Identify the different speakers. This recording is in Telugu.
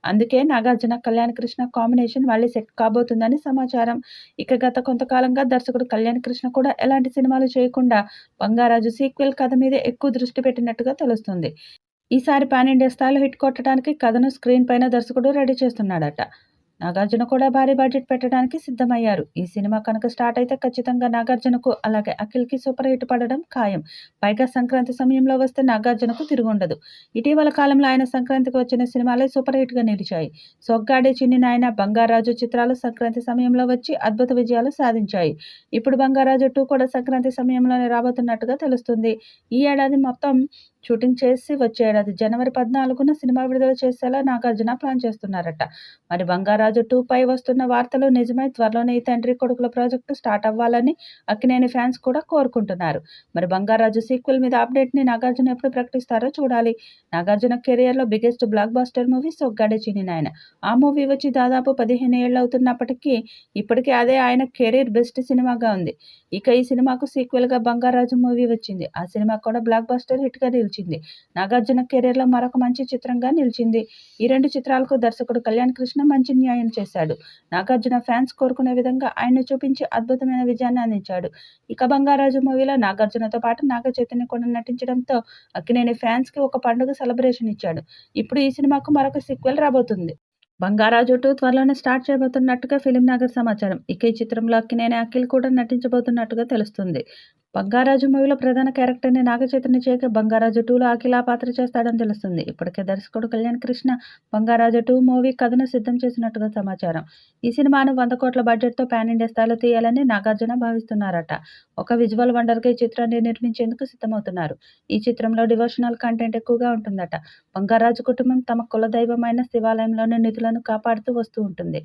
Speaker 1: అందుకే నాగార్జున, కళ్యాణ్ కృష్ణ కాంబినేషన్ మళ్ళీ సెట్ కాబోతుందని సమాచారం. ఇక గత కొంతకాలంగా దర్శకుడు కళ్యాణ్ కృష్ణ కూడా ఎలాంటి సినిమాలు చేయకుండా 'బంగారాజు' సీక్వెల్ కథ మీదే ఎక్కువ దృష్టి పెట్టినట్టుగా తెలుస్తుంది. ఈసారి పాన్ ఇండియా స్థాయిలో హిట్ కొట్టడానికి కథను స్క్రీన్ పైన దర్శకుడు రెడీ చేస్తున్నాడట. నాగార్జున కూడా భారీ బడ్జెట్ పెట్టడానికి సిద్ధమయ్యారు. ఈ సినిమా కనుక స్టార్ట్ అయితే ఖచ్చితంగా నాగార్జునకు, అలాగే అఖిల్‌కి సూపర్ హిట్ పడడం ఖాయం. పైగా సంక్రాంతి సమయంలో వస్తే నాగార్జునకు తిరుగుండదు. ఇటీవల కాలంలో ఆయన సంక్రాంతికి వచ్చిన సినిమాలే సూపర్ హిట్‌గా నిలిచాయి. 'సొగ్గాడే చిన్ని నాయన', 'బంగారాజు' చిత్రాలు సంక్రాంతి సమయంలో వచ్చి అద్భుత విజయాలు సాధించాయి. ఇప్పుడు 'బంగారాజు 2' కూడా సంక్రాంతి సమయంలోనే రాబోతున్నట్టుగా తెలుస్తుంది. ఈ ఏడాది మొత్తం షూటింగ్ చేసి వచ్చే ఏడాది జనవరి 14న సినిమా విడుదల చేసేలా నాగార్జున ప్లాన్ చేస్తున్నారట. మరి 'బంగారాజు 2' పై వస్తున్న వార్తలు నిజమై త్వరలోనే ఈ తండ్రి కొడుకుల ప్రాజెక్టు స్టార్ట్ అవ్వాలని అక్కినేని ఫ్యాన్స్ కూడా కోరుకుంటున్నారు. మరి 'బంగారాజు' సీక్వెల్ మీద అప్డేట్‌ని నాగార్జున ఎప్పుడు ప్రకటిస్తారో చూడాలి. నాగార్జున కెరియర్‌లో బిగ్గెస్ట్ బ్లాక్ బస్టర్ మూవీ 'సొగ్గాడే చిన్ని నాయన'. ఆ మూవీ వచ్చి దాదాపు 15 ఏళ్లవుతున్నప్పటికీ ఇప్పటికీ అదే ఆయన కెరీర్ బెస్ట్ సినిమాగా ఉంది. ఇక ఈ సినిమాకు సీక్వెల్‌గా 'బంగారాజు' మూవీ వచ్చింది. ఆ సినిమా కూడా బ్లాక్ బస్టర్ హిట్‌గా నిలిచింది. నాగార్జున కెరీర్‌లో మరొక మంచి చిత్రంగా నిలిచింది. ఈ 2 చిత్రాలకు దర్శకుడు కళ్యాణ్ కృష్ణ మంచి న్యాయం చేశాడు. నాగార్జున ఫ్యాన్స్ కోరుకునే విధంగా ఆయన్ని చూపించి అద్భుతమైన విజయాన్ని అందించాడు. ఇక 'బంగారాజు' మూవీలో నాగార్జునతో పాటు నాగ చైతన్య కూడా నటించడంతో అక్కినేని ఫ్యాన్స్‌కి ఒక పండుగ సెలబ్రేషన్ ఇచ్చాడు. ఇప్పుడు ఈ సినిమాకు మరొక సీక్వెల్ రాబోతుంది. 'బంగారాజు 2' త్వరలోనే స్టార్ట్ చేయబోతున్నట్టుగా ఫిల్మ్ నగర్ సమాచారం. ఇక ఈ చిత్రంలో అక్కినేని అఖిల్ కూడా నటించబోతున్నట్టుగా తెలుస్తుంది. 'బంగారాజు' మూవీలో ప్రధాన క్యారెక్టర్‌ని నాగ చైతన్య చేయగా 'బంగారాజు 2'లో అఖిల్ ఆ పాత్ర చేస్తాడని తెలుస్తుంది. ఇప్పటికే దర్శకుడు కళ్యాణ్ కృష్ణ 'బంగారాజు 2' మూవీ కథను సిద్ధం చేసినట్టుగా సమాచారం. ఈ సినిమాను 100 కోట్ల బడ్జెట్‌తో పాన్ ఇండియా స్థాయిలో తీయాలని నాగార్జున భావిస్తున్నారట. ఒక విజువల్ వండర్‌గా ఈ చిత్రాన్ని నిర్మించేందుకు సిద్ధమవుతున్నారు. ఈ చిత్రంలో డివోషనల్ కంటెంట్ ఎక్కువగా ఉంటుందట. 'బంగారాజు' కుటుంబం తమ కులదైవమైన శివాలయంలోని నిధులను కాపాడుతూ వస్తూ ఉంటుంది.